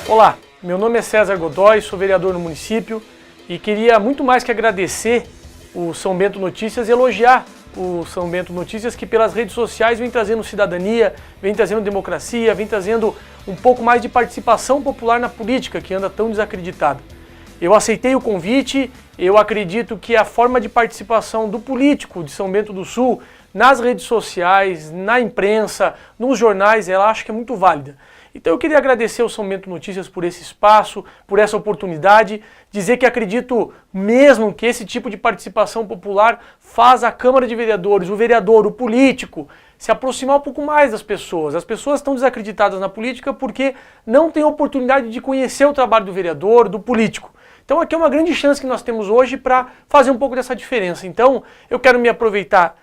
Olá, meu nome é César Godoy, sou vereador no município e queria muito mais que agradecer o São Bento Notícias e elogiar o São Bento Notícias, que pelas redes sociais vem trazendo cidadania, vem trazendo democracia, vem trazendo um pouco mais de participação popular na política, que anda tão desacreditada. Eu aceitei o convite, eu acredito que a forma de participação do político de São Bento do Sul nas redes sociais, na imprensa, nos jornais, ela acho que é muito válida. Então eu queria agradecer ao São Bento Notícias por esse espaço, por essa oportunidade, dizer que acredito mesmo que esse tipo de participação popular faz a Câmara de Vereadores, o vereador, o político, se aproximar um pouco mais das pessoas. As pessoas estão desacreditadas na política porque não têm oportunidade de conhecer o trabalho do vereador, do político. Então aqui é uma grande chance que nós temos hoje para fazer um pouco dessa diferença. Então eu quero me aproveitar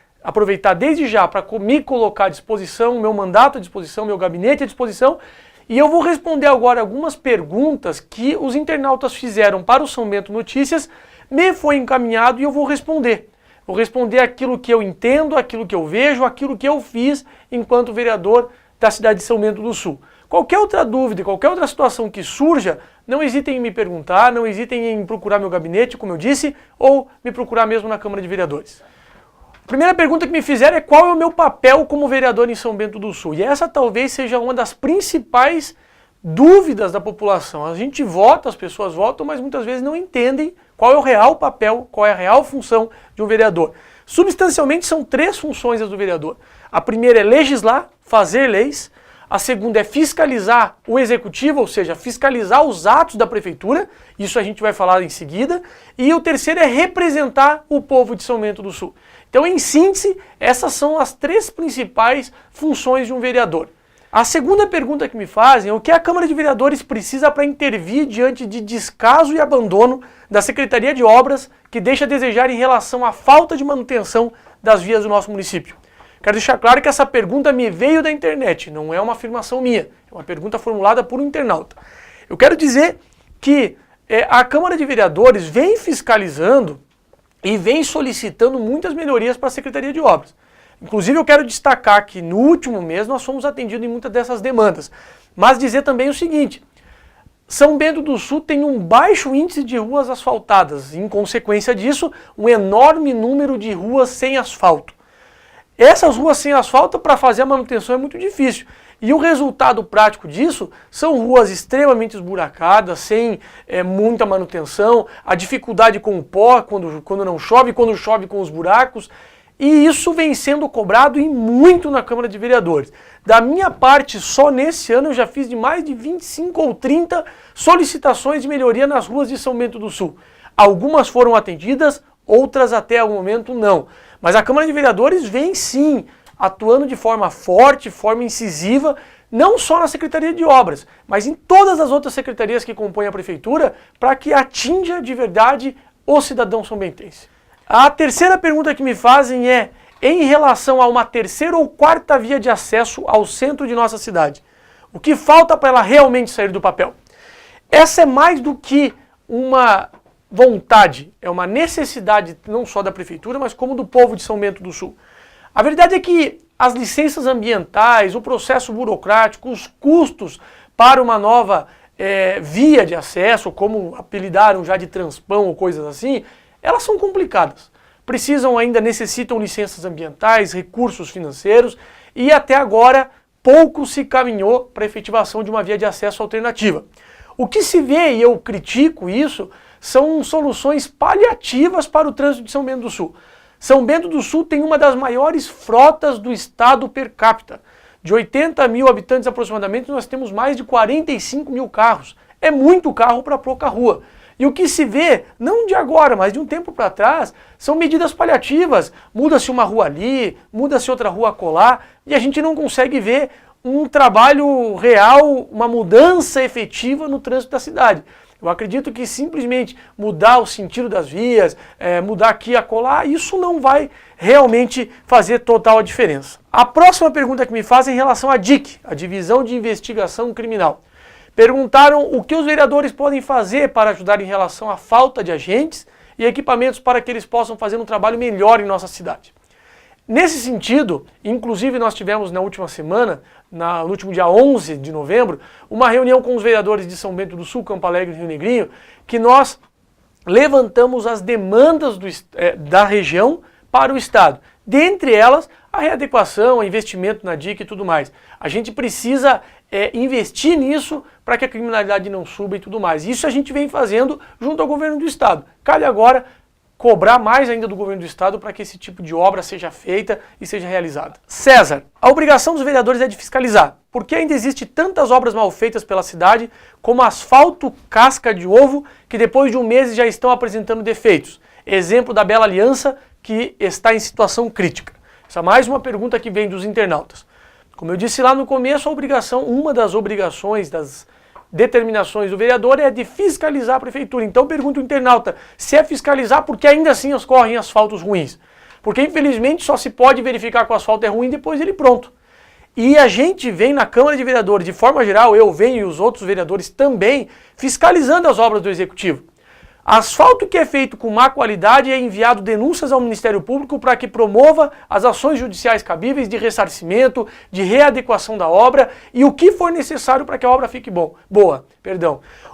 desde já para me colocar à disposição, meu mandato à disposição, meu gabinete à disposição, e eu vou responder agora algumas perguntas que os internautas fizeram para o São Bento Notícias, me foi encaminhado e eu vou responder. Vou responder aquilo que eu entendo, aquilo que eu vejo, aquilo que eu fiz enquanto vereador da cidade de São Bento do Sul. Qualquer outra dúvida, qualquer outra situação que surja, não hesitem em me perguntar, não hesitem em procurar meu gabinete, como eu disse, ou me procurar mesmo na Câmara de Vereadores. A primeira pergunta que me fizeram é qual é o meu papel como vereador em São Bento do Sul. E essa talvez seja uma das principais dúvidas da população. A gente vota, as pessoas votam, mas muitas vezes não entendem qual é o real papel, qual é a real função de um vereador. Substancialmente são três funções as do vereador. A primeira é legislar, fazer leis. A segunda é fiscalizar o executivo, ou seja, fiscalizar os atos da prefeitura, isso a gente vai falar em seguida. E o terceiro é representar o povo de São Bento do Sul. Então, em síntese, essas são as três principais funções de um vereador. A segunda pergunta que me fazem é o que a Câmara de Vereadores precisa para intervir diante de descaso e abandono da Secretaria de Obras, que deixa a desejar em relação à falta de manutenção das vias do nosso município. Quero deixar claro que essa pergunta me veio da internet, não é uma afirmação minha, é uma pergunta formulada por um internauta. Eu quero dizer que a Câmara de Vereadores vem fiscalizando e vem solicitando muitas melhorias para a Secretaria de Obras. Inclusive eu quero destacar que no último mês nós fomos atendidos em muitas dessas demandas, mas dizer também o seguinte: São Bento do Sul tem um baixo índice de ruas asfaltadas, em consequência disso, um enorme número de ruas sem asfalto. Essas ruas sem asfalto, para fazer a manutenção é muito difícil. E o resultado prático disso são ruas extremamente esburacadas, sem muita manutenção, a dificuldade com o pó quando não chove, quando chove com os buracos. E isso vem sendo cobrado e muito na Câmara de Vereadores. Da minha parte, só nesse ano eu já fiz de mais de 25 ou 30 solicitações de melhoria nas ruas de São Bento do Sul. Algumas foram atendidas, outras até o momento não. Mas a Câmara de Vereadores vem sim atuando de forma forte, forma incisiva, não só na Secretaria de Obras, mas em todas as outras secretarias que compõem a Prefeitura, para que atinja de verdade o cidadão são-bentense. A terceira pergunta que me fazem é em relação a uma terceira ou quarta via de acesso ao centro de nossa cidade. O que falta para ela realmente sair do papel? Essa é mais do que uma vontade, é uma necessidade não só da Prefeitura, mas como do povo de São Bento do Sul. A verdade é que as licenças ambientais, o processo burocrático, os custos para uma nova via de acesso, como apelidaram já de transpão ou coisas assim, elas são complicadas. Necessitam licenças ambientais, recursos financeiros e até agora pouco se caminhou para a efetivação de uma via de acesso alternativa. O que se vê, e eu critico isso, são soluções paliativas para o trânsito de São Bento do Sul. São Bento do Sul tem uma das maiores frotas do estado per capita. De 80 mil habitantes aproximadamente, nós temos mais de 45 mil carros. É muito carro para pouca rua. E o que se vê, não de agora, mas de um tempo para trás, são medidas paliativas. Muda-se uma rua ali, muda-se outra rua acolá, e a gente não consegue ver um trabalho real, uma mudança efetiva no trânsito da cidade. Eu acredito que simplesmente mudar o sentido das vias, mudar aqui e acolá, isso não vai realmente fazer total a diferença. A próxima pergunta que me fazem é em relação à DIC, a Divisão de Investigação Criminal. Perguntaram o que os vereadores podem fazer para ajudar em relação à falta de agentes e equipamentos para que eles possam fazer um trabalho melhor em nossa cidade. Nesse sentido, inclusive nós tivemos na última semana, no último dia 11 de novembro, uma reunião com os vereadores de São Bento do Sul, Campo Alegre e Rio Negrinho, que nós levantamos as demandas da região para o Estado. Dentre elas, a readequação, o investimento na DIC e tudo mais. A gente precisa investir nisso para que a criminalidade não suba e tudo mais. Isso a gente vem fazendo junto ao governo do Estado. Cabe agora cobrar mais ainda do governo do Estado para que esse tipo de obra seja feita e seja realizada. César, a obrigação dos vereadores é de fiscalizar. Por que ainda existe tantas obras mal feitas pela cidade, como asfalto casca de ovo, que depois de um mês já estão apresentando defeitos? Exemplo da Bela Aliança, que está em situação crítica. Essa é mais uma pergunta que vem dos internautas. Como eu disse lá no começo, uma das obrigações, das determinações do vereador é de fiscalizar a prefeitura. Então pergunta o internauta, se é fiscalizar, porque ainda assim ocorrem asfaltos ruins? Porque infelizmente só se pode verificar que o asfalto é ruim depois dele pronto. E a gente vem na Câmara de Vereadores, de forma geral, eu venho e os outros vereadores também, fiscalizando as obras do Executivo. Asfalto que é feito com má qualidade é enviado denúncias ao Ministério Público para que promova as ações judiciais cabíveis de ressarcimento, de readequação da obra e o que for necessário para que a obra fique boa.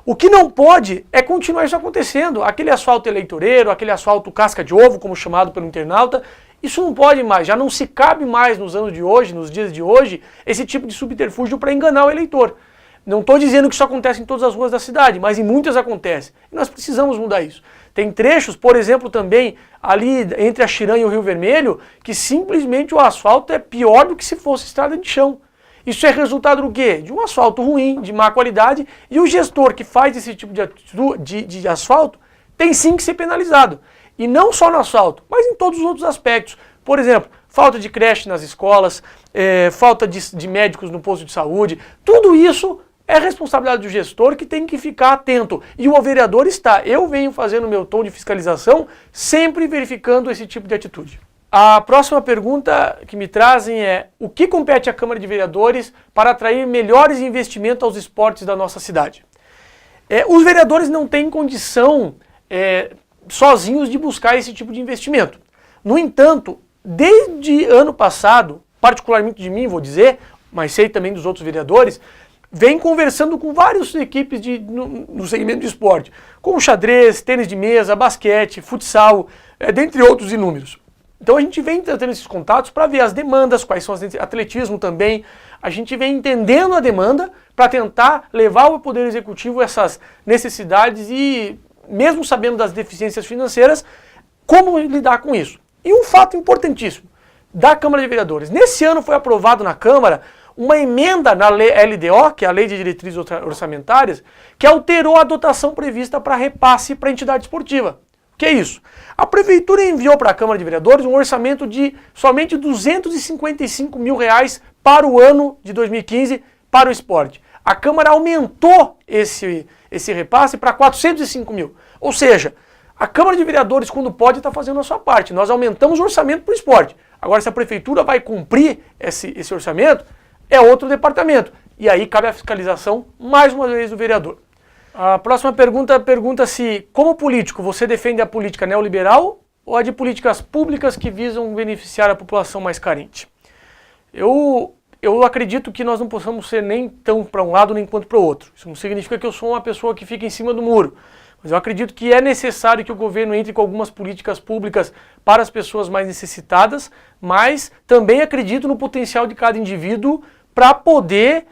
O que não pode é continuar isso acontecendo. Aquele asfalto eleitoreiro, aquele asfalto casca de ovo, como chamado pelo internauta, isso não pode mais, já não se cabe mais nos anos de hoje, nos dias de hoje, esse tipo de subterfúgio para enganar o eleitor. Não estou dizendo que isso acontece em todas as ruas da cidade, mas em muitas acontece. E nós precisamos mudar isso. Tem trechos, por exemplo, também ali entre a Xiran e o Rio Vermelho, que simplesmente o asfalto é pior do que se fosse estrada de chão. Isso é resultado do quê? De um asfalto ruim, de má qualidade, e o gestor que faz esse tipo de asfalto tem sim que ser penalizado. E não só no asfalto, mas em todos os outros aspectos. Por exemplo, falta de creche nas escolas, falta de médicos no posto de saúde, tudo isso é responsabilidade do gestor que tem que ficar atento. E o vereador está. Eu venho fazendo meu tom de fiscalização, sempre verificando esse tipo de atitude. A próxima pergunta que me trazem é: o que compete à Câmara de Vereadores para atrair melhores investimentos aos esportes da nossa cidade? Os vereadores não têm condição sozinhos de buscar esse tipo de investimento. No entanto, desde ano passado, particularmente de mim, vou dizer, mas sei também dos outros vereadores, vem conversando com várias equipes no segmento de esporte, como xadrez, tênis de mesa, basquete, futsal, dentre outros inúmeros. Então a gente vem tendo esses contatos para ver as demandas, quais são atletismo também, a gente vem entendendo a demanda para tentar levar ao Poder Executivo essas necessidades e, mesmo sabendo das deficiências financeiras, como lidar com isso. E um fato importantíssimo da Câmara de Vereadores, nesse ano foi aprovado na Câmara uma emenda na LDO, que é a Lei de Diretrizes Orçamentárias, que alterou a dotação prevista para repasse para a entidade esportiva. O que é isso? A Prefeitura enviou para a Câmara de Vereadores um orçamento de somente R$255 mil para o ano de 2015 para o esporte. A Câmara aumentou esse repasse para 405 mil. Ou seja, a Câmara de Vereadores, quando pode, está fazendo a sua parte. Nós aumentamos o orçamento para o esporte. Agora, se a Prefeitura vai cumprir esse orçamento, é outro departamento. E aí cabe a fiscalização, mais uma vez, do vereador. A próxima pergunta se, como político, você defende a política neoliberal ou a de políticas públicas que visam beneficiar a população mais carente? Eu acredito que nós não possamos ser nem tão para um lado nem quanto para o outro. Isso não significa que eu sou uma pessoa que fica em cima do muro. Mas eu acredito que é necessário que o governo entre com algumas políticas públicas para as pessoas mais necessitadas, mas também acredito no potencial de cada indivíduo para poder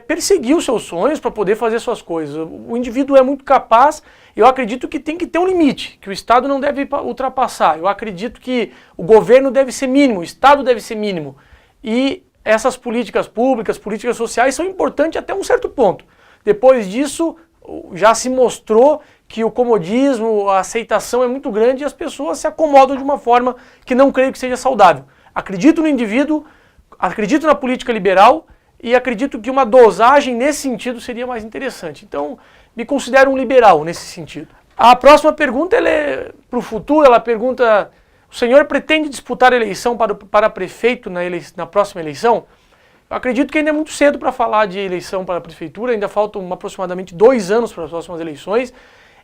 perseguir os seus sonhos, para poder fazer suas coisas. O indivíduo é muito capaz, eu acredito que tem que ter um limite, que o Estado não deve ultrapassar. Eu acredito que o governo deve ser mínimo, o Estado deve ser mínimo. E essas políticas públicas, políticas sociais são importantes até um certo ponto. Depois disso, já se mostrou que o comodismo, a aceitação é muito grande e as pessoas se acomodam de uma forma que não creio que seja saudável. Acredito no indivíduo, acredito na política liberal e acredito que uma dosagem nesse sentido seria mais interessante. Então, me considero um liberal nesse sentido. A próxima pergunta é para o futuro, ela pergunta: o senhor pretende disputar a eleição para prefeito na próxima eleição? Eu acredito que ainda é muito cedo para falar de eleição para a prefeitura, ainda faltam aproximadamente 2 anos para as próximas eleições.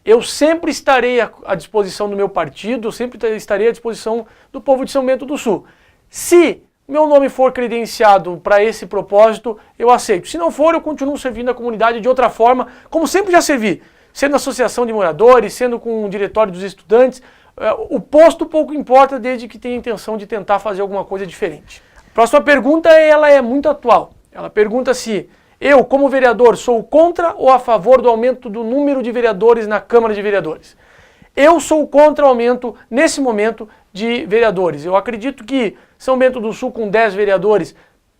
Eu sempre estarei à disposição do meu partido, eu sempre estarei à disposição do povo de São Bento do Sul. Se meu nome for credenciado para esse propósito, eu aceito. Se não for, eu continuo servindo a comunidade de outra forma, como sempre já servi, sendo associação de moradores, sendo com o diretório dos estudantes. O posto pouco importa, desde que tenha a intenção de tentar fazer alguma coisa diferente. A próxima pergunta, ela é muito atual. Ela pergunta se eu, como vereador, sou contra ou a favor do aumento do número de vereadores na Câmara de Vereadores. Eu sou contra o aumento, nesse momento, de vereadores. Eu acredito que São Bento do Sul, com 10 vereadores,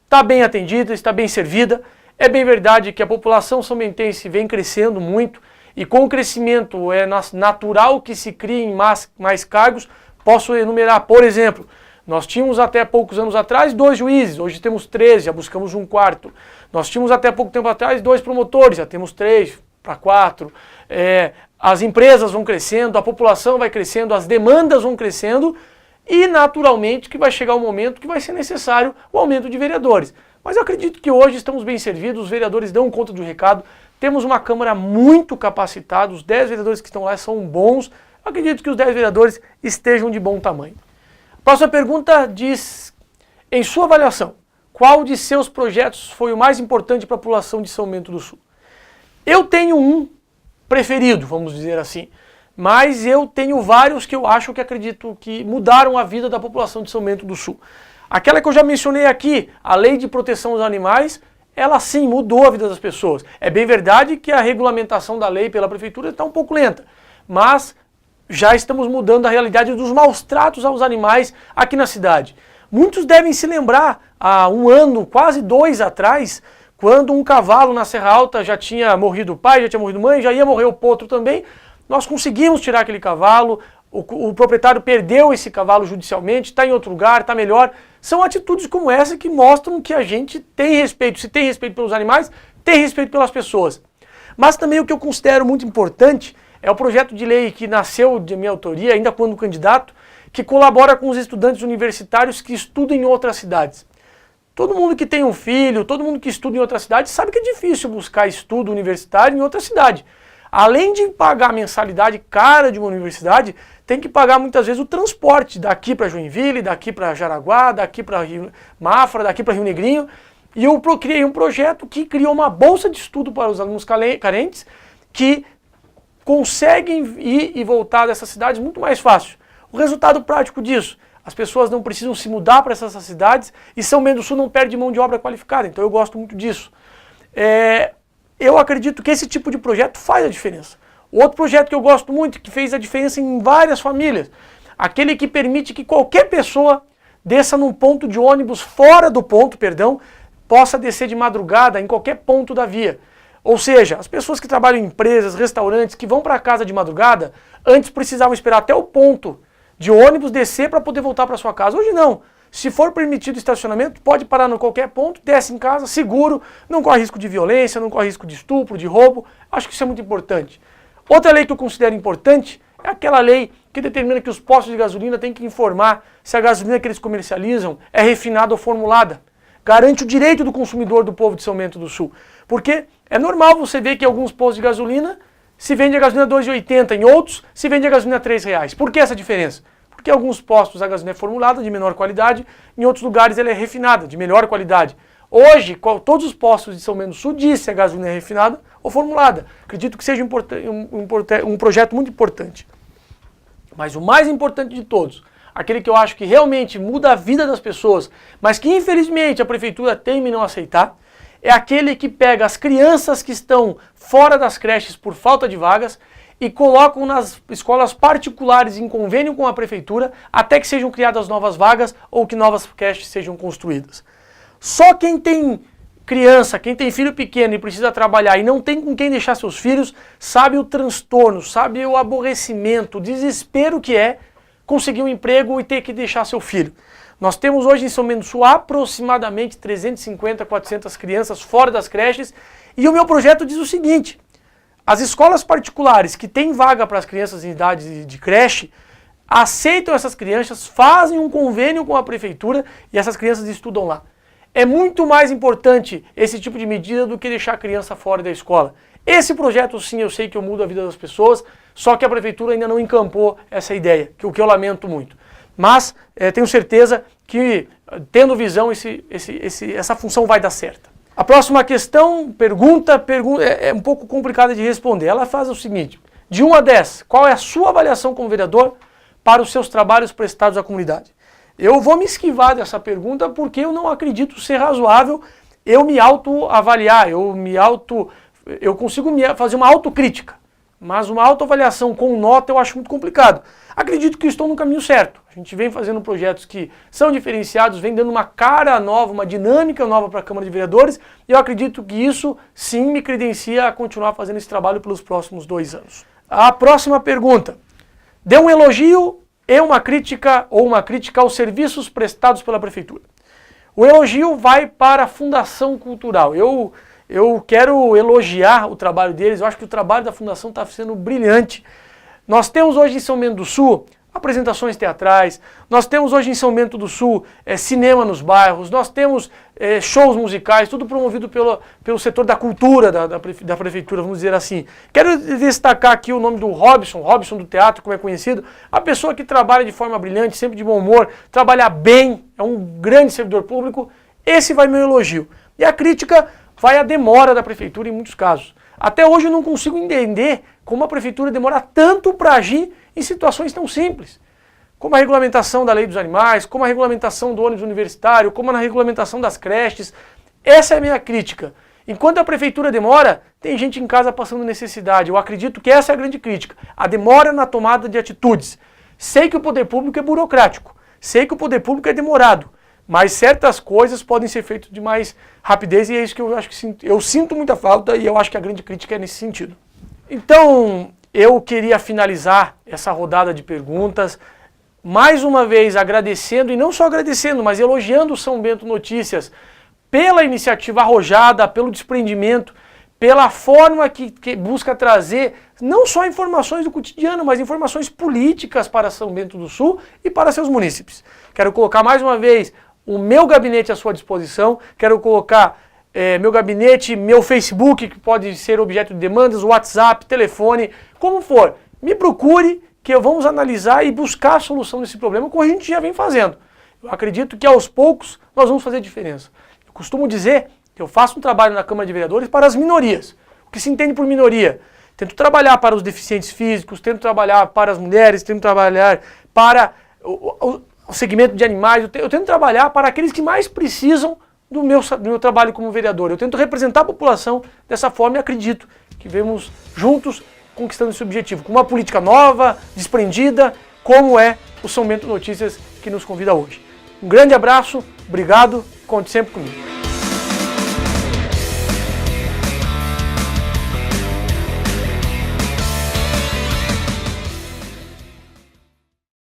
está bem atendida, está bem servida. É bem verdade que a população são-bentense vem crescendo muito, e com o crescimento é natural que se criem mais cargos. Posso enumerar, por exemplo, nós tínhamos até poucos anos atrás 2 juízes, hoje temos 13, já buscamos um quarto. Nós tínhamos até pouco tempo atrás 2 promotores, já temos 3 para 4. As empresas vão crescendo, a população vai crescendo, as demandas vão crescendo e naturalmente que vai chegar um momento que vai ser necessário o aumento de vereadores. Mas eu acredito que hoje estamos bem servidos, os vereadores dão conta do recado, temos uma Câmara muito capacitada, os 10 vereadores que estão lá são bons, eu acredito que os 10 vereadores estejam de bom tamanho. Próxima pergunta diz, em sua avaliação, qual de seus projetos foi o mais importante para a população de São Bento do Sul? Eu tenho um preferido, vamos dizer assim, mas eu tenho vários que eu acho que acredito que mudaram a vida da população de São Bento do Sul. Aquela que eu já mencionei aqui, a Lei de Proteção aos Animais, ela sim mudou a vida das pessoas. É bem verdade que a regulamentação da lei pela prefeitura está um pouco lenta, mas já estamos mudando a realidade dos maus tratos aos animais aqui na cidade. Muitos devem se lembrar, há um ano, quase 2 atrás, quando um cavalo na Serra Alta já tinha morrido o pai, já tinha morrido a mãe, já ia morrer o potro também, nós conseguimos tirar aquele cavalo, o proprietário perdeu esse cavalo judicialmente, está em outro lugar, está melhor. São atitudes como essa que mostram que a gente tem respeito. Se tem respeito pelos animais, tem respeito pelas pessoas. Mas também o que eu considero muito importante é o projeto de lei que nasceu de minha autoria, ainda quando candidato, que colabora com os estudantes universitários que estudam em outras cidades. Todo mundo que tem um filho, todo mundo que estuda em outra cidade sabe que é difícil buscar estudo universitário em outra cidade. Além de pagar a mensalidade cara de uma universidade, tem que pagar muitas vezes o transporte daqui para Joinville, daqui para Jaraguá, daqui para Mafra, daqui para Rio Negrinho. E eu criei um projeto que criou uma bolsa de estudo para os alunos carentes que conseguem ir e voltar dessas cidades muito mais fácil. O resultado prático disso, as pessoas não precisam se mudar para essas cidades e São Bento do Sul não perde mão de obra qualificada, então eu gosto muito disso. Eu acredito que esse tipo de projeto faz a diferença. Outro projeto que eu gosto muito, que fez a diferença em várias famílias, aquele que permite que qualquer pessoa desça num ponto de ônibus fora do ponto, possa descer de madrugada em qualquer ponto da via. Ou seja, as pessoas que trabalham em empresas, restaurantes, que vão para casa de madrugada, antes precisavam esperar até o ponto de ônibus descer para poder voltar para sua casa. Hoje não. Se for permitido estacionamento, pode parar em qualquer ponto, desce em casa, seguro, não corre risco de violência, não corre risco de estupro, de roubo. Acho que isso é muito importante. Outra lei que eu considero importante é aquela lei que determina que os postos de gasolina têm que informar se a gasolina que eles comercializam é refinada ou formulada. Garante o direito do consumidor do povo de São Bento do Sul. Porque é normal você ver que em alguns postos de gasolina se vende a gasolina R$ 2,80, em outros se vende a gasolina R$ 3,00. Por que essa diferença? Porque em alguns postos a gasolina é formulada de menor qualidade, em outros lugares ela é refinada, de melhor qualidade. Hoje, todos os postos de São Bento do Sul dizem se a gasolina é refinada ou formulada. Acredito que seja um projeto muito importante. Mas o mais importante de todos, aquele que eu acho que realmente muda a vida das pessoas, mas que infelizmente a prefeitura teme em não aceitar, é aquele que pega as crianças que estão fora das creches por falta de vagas e colocam nas escolas particulares em convênio com a prefeitura até que sejam criadas novas vagas ou que novas creches sejam construídas. Só quem tem criança, quem tem filho pequeno e precisa trabalhar e não tem com quem deixar seus filhos, sabe o transtorno, sabe o aborrecimento, o desespero que é conseguir um emprego e ter que deixar seu filho. Nós temos hoje em São Bento do Sul aproximadamente 350, 400 crianças fora das creches e o meu projeto diz o seguinte: as escolas particulares que têm vaga para as crianças em idade de creche aceitam essas crianças, fazem um convênio com a prefeitura e essas crianças estudam lá. É muito mais importante esse tipo de medida do que deixar a criança fora da escola. Esse projeto sim, eu sei que eu mudo a vida das pessoas, só que a prefeitura ainda não encampou essa ideia, o que eu lamento muito. Mas tenho certeza que, tendo visão, essa função vai dar certa. A próxima questão, pergunta é um pouco complicada de responder. Ela faz o seguinte: de 1 a 10, qual é a sua avaliação como vereador para os seus trabalhos prestados à comunidade? Eu vou me esquivar dessa pergunta porque eu não acredito ser razoável eu me autoavaliar, eu consigo fazer uma autocrítica, mas uma autoavaliação com nota eu acho muito complicado. Acredito que estou no caminho certo. A gente vem fazendo projetos que são diferenciados, vem dando uma cara nova, uma dinâmica nova para a Câmara de Vereadores, e eu acredito que isso sim me credencia a continuar fazendo esse trabalho pelos próximos 2 anos. A próxima pergunta: dê um elogio e uma crítica aos serviços prestados pela Prefeitura. O elogio vai para a Fundação Cultural. Eu quero elogiar o trabalho deles, eu acho que o trabalho da Fundação está sendo brilhante. Nós temos hoje em São Bento do Sul apresentações teatrais, nós temos hoje em São Bento do Sul cinema nos bairros, nós temos shows musicais, tudo promovido pelo setor da cultura da Prefeitura, vamos dizer assim. Quero destacar aqui o nome do Robson do teatro, como é conhecido, a pessoa que trabalha de forma brilhante, sempre de bom humor, trabalha bem, é um grande servidor público. Esse vai meu elogio. E a crítica vai a demora da Prefeitura em muitos casos. Até hoje eu não consigo entender como a Prefeitura demora tanto para agir em situações tão simples, como a regulamentação da lei dos animais, como a regulamentação do ônibus universitário, como a regulamentação das creches. Essa é a minha crítica. Enquanto a Prefeitura demora, tem gente em casa passando necessidade. Eu acredito que essa é a grande crítica, a demora na tomada de atitudes. Sei que o poder público é burocrático, sei que o poder público é demorado, mas certas coisas podem ser feitas de mais rapidez, e é isso que eu acho que eu sinto muita falta, e eu acho que a grande crítica é nesse sentido. Então, eu queria finalizar essa rodada de perguntas, mais uma vez agradecendo, e não só agradecendo, mas elogiando o São Bento Notícias pela iniciativa arrojada, pelo desprendimento, pela forma que busca trazer não só informações do cotidiano, mas informações políticas para São Bento do Sul e para seus munícipes. Quero colocar mais uma vez o meu gabinete à sua disposição, quero colocar meu gabinete, meu Facebook, que pode ser objeto de demandas, WhatsApp, telefone, como for. Me procure, que vamos analisar e buscar a solução desse problema, como a gente já vem fazendo. Eu acredito que aos poucos nós vamos fazer diferença. Eu costumo dizer que eu faço um trabalho na Câmara de Vereadores para as minorias. O que se entende por minoria? Tento trabalhar para os deficientes físicos, tento trabalhar para as mulheres, tento trabalhar para o segmento de animais, eu tento trabalhar para aqueles que mais precisam do meu trabalho como vereador. Eu tento representar a população dessa forma e acredito que vemos juntos conquistando esse objetivo, com uma política nova, desprendida, como é o São Bento Notícias que nos convida hoje. Um grande abraço, obrigado, conte sempre comigo.